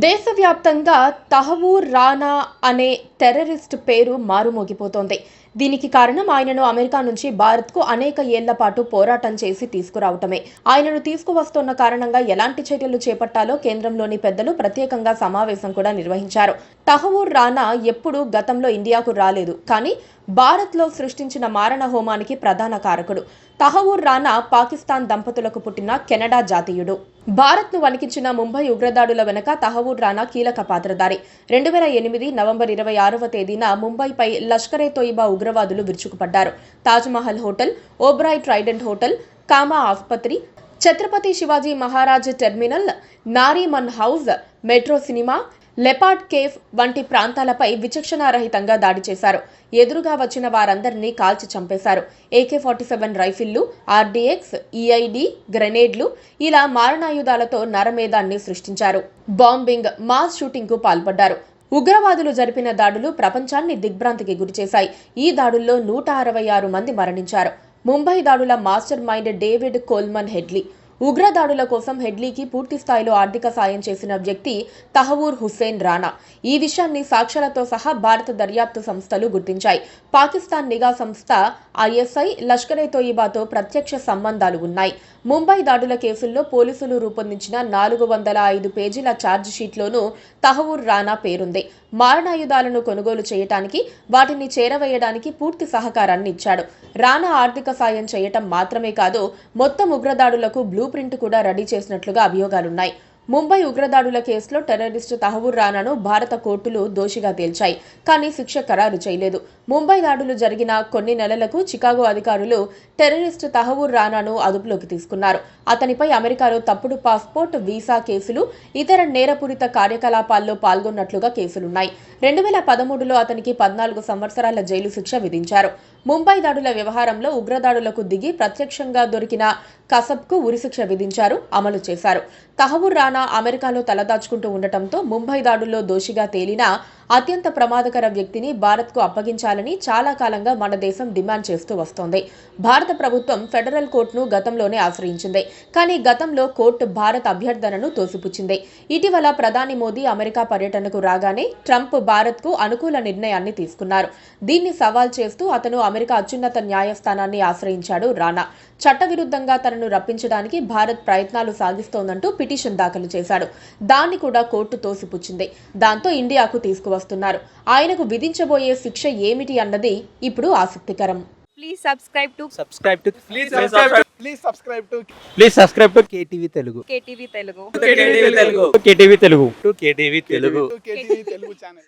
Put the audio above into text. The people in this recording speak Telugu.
దేశవ్యాప్తంగా తహవూర్ రానా అనే టెర్రరిస్ట్ పేరు మారుమోగిపోతోంది. దీనికి కారణం ఆయనను అమెరికా నుంచి భారత్కు అనేక ఏళ్ల పాటు పోరాటం చేసి తీసుకురావటమే. ఆయనను తీసుకువస్తున్న కారణంగా ఎలాంటి చర్యలు చేపట్టాలో కేంద్రంలోని పెద్దలు ప్రత్యేకంగా సమావేశం కూడా నిర్వహించారు. తహవూర్ రానా ఎప్పుడూ గతంలో ఇండియాకు రాలేదు, కానీ భారత్లో సృష్టించిన మారణ హోమానికి ప్రధాన కారకుడు. తహవూర్ రానా పాకిస్తాన్ దంపతులకు పుట్టిన కెనడా జాతీయుడు. భారత్ను వణికించిన ముంబై ఉగ్రదాడుల వెనుక తహవూర్ రానా కీలక పాత్రధారి. 2008 నవంబర్ 26వ తేదీన ముంబైపై లష్కరే తోయిబా ఉగ్రవాదులు విరుచుకుపడ్డారు. Taj Mahal hotel, Oberoi Trident hotel, Cama ఆసుపత్రి, Chhatrapati Shivaji Maharaj terminal, Nariman house, metro cinema, leopard cafe వంటి ప్రాంతాలపై విచక్షణారహితంగా దాడి చేశారు. ఎదురుగా వచ్చిన వారందరినీ కాల్చి చంపేశారు. AK-47 రైఫిళ్లు, RDX, EID, గ్రెనేడ్లు ఇలా మారణాయుధాలతో నరమేధాన్ని సృష్టించారు. బాంబింగ్, మాస్ షూటింగ్కు పాల్పడ్డారు. ఉగ్రవాదులు జరిపిన దాడులు ప్రపంచాన్ని దిగ్భ్రాంతికి గురిచేశాయి. ఈ దాడుల్లో 166 మంది మరణించారు. ముంబై దాడుల mastermind David Coleman Headley. ఉగ్రదాడుల కోసం హెడ్లీకి పూర్తి స్థాయిలో ఆర్థిక సాయం చేసిన వ్యక్తి తహవూర్ హుస్సేన్ రానా. ఈ విషయాన్ని సాక్ష్యాలతో సహా భారత దర్యాప్తు సంస్థలు గుర్తించాయి. పాకిస్తాన్ నిఘా సంస్థ ISI, లష్కరే తోయిబాతో ప్రత్యక్ష సంబంధాలు ఉన్నాయి. ముంబై దాడుల కేసుల్లో పోలీసులు రూపొందించిన 405 పేజీల ఛార్జ్ షీట్లోనూ తహవూర్ రానా పేరుంది. మారణాయుధాలను కొనుగోలు చేయటానికి, వాటిని చేరవేయడానికి పూర్తి సహకారాన్ని ఇచ్చాడు. రానా ఆర్థిక సాయం చేయటం మాత్రమే కాదు, మొత్తం ఉగ్రదాడులకు బ్లూ ప్రింట్ కూడా రెడీ చేసినట్లుగా అభియోగాలున్నాయి. ముంబై ఉగ్రదాడుల కేసులో టెర్రరిస్టు తహవూర్ రానాను భారత కోర్టులు దోషిగా తేల్చాయి, కానీ శిక్ష ఖరారు చేయలేదు. ముంబై దాడులు జరిగిన కొన్ని నెలలకు చికాగో అధికారులు టెర్రరిస్టు తహవూర్ రానాను అదుపులోకి తీసుకున్నారు. అతనిపై అమెరికాలో తప్పుడు పాస్పోర్ట్, వీసా కేసులు, ఇతర నేరపూరిత కార్యకలాపాల్లో పాల్గొన్నట్లుగా కేసులున్నాయి. 2013లో అతనికి 14 సంవత్సరాల జైలు శిక్ష విధించారు. ముంబై దాడుల వ్యవహారంలో ఉగ్రదాడులకు దిగి ప్రత్యక్షంగా దొరికిన కసబ్కు ఉరిశిక్ష విధించారు, అమలు చేశారు. తహవూర్ రానా అమెరికాలో తలదాచుకుంటూ ఉండటంతో ముంబై దాడుల్లో దోషిగా తేలిన అత్యంత ప్రమాదకర వ్యక్తిని భారత్కు అప్పగించాలని చాలా కాలంగా మన దేశం డిమాండ్ చేస్తూ వస్తోంది. భారత ప్రభుత్వం ఫెడరల్ కోర్టును గతంలోనే ఆశ్రయించింది, కానీ గతంలో కోర్టు భారత్ అభ్యర్థనను తోసిపుచ్చింది. ఇటీవల ప్రధాని మోదీ అమెరికా పర్యటనకు రాగానే ట్రంప్ భారత్కు అనుకూల నిర్ణయాన్ని తీసుకున్నారు. దీన్ని సవాల్ చేస్తూ అతను అమెరికా అత్యున్నత న్యాయస్థానాన్ని ఆశ్రయించాడు. రానా చట్టవిరుద్ధంగా తనను రప్పించడానికి భారత్ ప్రయత్నాలు సాగిస్తోందంటూ పిటిషన్ దాఖలు చేశాడు. దాన్ని కూడా కోర్టు తోసిపుచ్చింది. దాంతో ఇండియాకు తీసుకువస్తున్నారు. ఆయనకు విధించబోయే శిక్ష ఏమిటి అన్నది ఇప్పుడు ఆసక్తికరం. Please subscribe to KTV Telugu. KTV Telugu. KTV Telugu. KTV Telugu channel.